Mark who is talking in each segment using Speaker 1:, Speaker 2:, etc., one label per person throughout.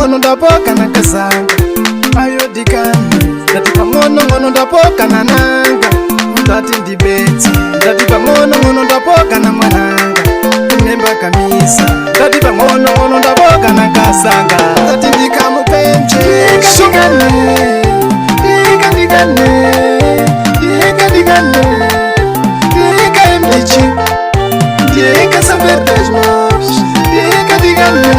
Speaker 1: Ngono da boca na kasanga ayo dikani dati ngono da boca na nanga dati ndibeti dati ngono da boca na mananga nemba kamisa dati ngono da boca na kasanga dati ndikamupenje shigane digane dikambichi dika saber das mãos digane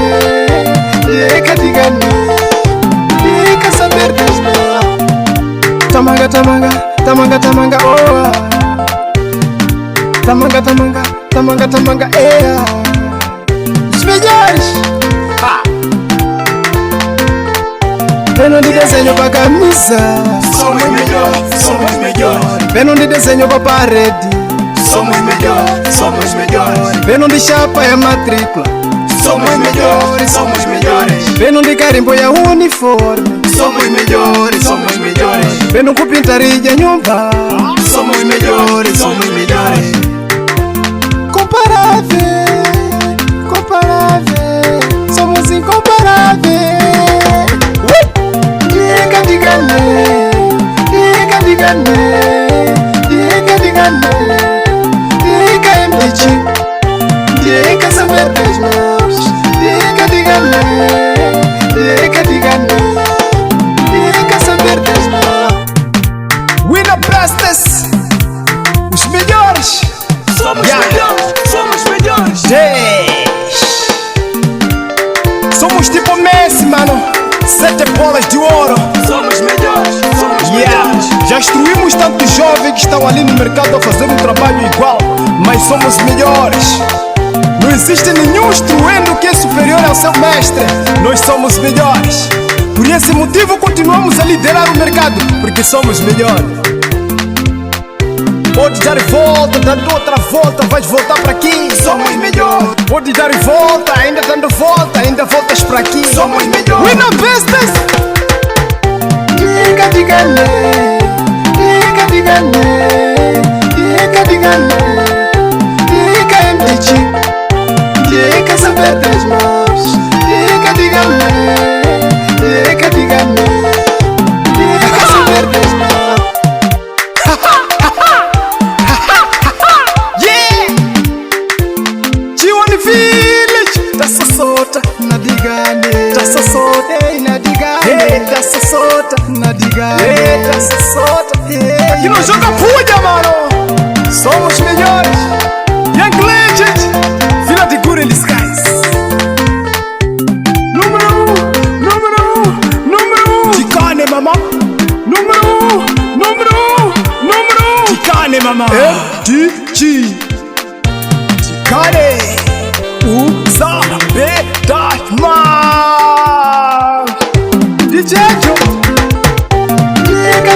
Speaker 1: Dika saber das mãos. Tamanga, oh. Tamanga, os melhores. Peno de desenho pra camisa.
Speaker 2: Somos melhores.
Speaker 1: Peno de desenho pra parede.
Speaker 2: Somos melhores.
Speaker 1: Peno de chapa é matrícula.
Speaker 2: Somos melhores.
Speaker 1: Peno de carimbo é uniforme.
Speaker 2: Somos melhores.
Speaker 1: Peno com pintaria nyumba.
Speaker 2: Somos melhores.
Speaker 1: Comparável, somos incomparáveis. Diga MDG, diga saber das mãos. Diga saber das mãos. We the bestest, os melhores.
Speaker 2: Somos melhores.
Speaker 1: Somos tipo Messi, mano. 7 bolas de ouro.
Speaker 2: Somos melhores.
Speaker 1: Já instruímos tantos jovens que estão ali no mercado a fazer um trabalho igual, mas somos melhores. Não existe nenhum instruendo que é superior ao seu mestre. Nós somos melhores. Por esse motivo continuamos a liderar o mercado, porque somos melhores. Pode dar volta, dando outra volta, vais voltar para aqui.
Speaker 2: Somos melhores.
Speaker 1: Pode dar volta, ainda dando volta, ainda voltas para aqui.
Speaker 2: Somos melhores.
Speaker 1: We the bestest. Diga MDG, diga saber das mãos. Diga saber das mãos. Yeah! Chimoio village, tá sota na digane, tá sota na digane, tá sota na digane, tá sota. E não joga puja, mano. Somos melhores. Young Legend, Vila de Guro in the skies. Número 1. Ticane, mamá. Número 1. Ticane, mamá. MDG. Ticane. O saber das mãos. DJ Joe. Diga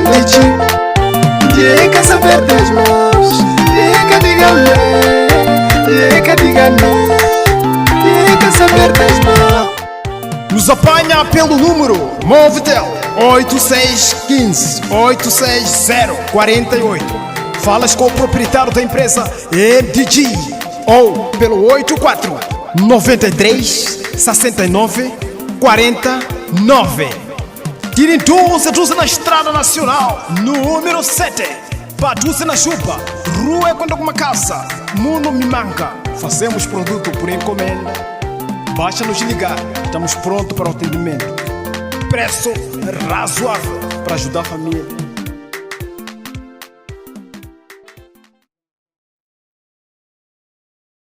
Speaker 1: MDG, diga saber das mãos. Diga saber das mãos. Nos apanha pelo número Movitel 8615-86048. Falas com o proprietário da empresa MDG ou pelo 84-93-69-49. Tirem 12 na Estrada Nacional, número 7. Paduce na Chupa, Rua Quando uma Casa, Muno Mimanca. Fazemos produto por encomenda. Basta nos ligar, estamos prontos para o atendimento. Preço razoável para ajudar a família.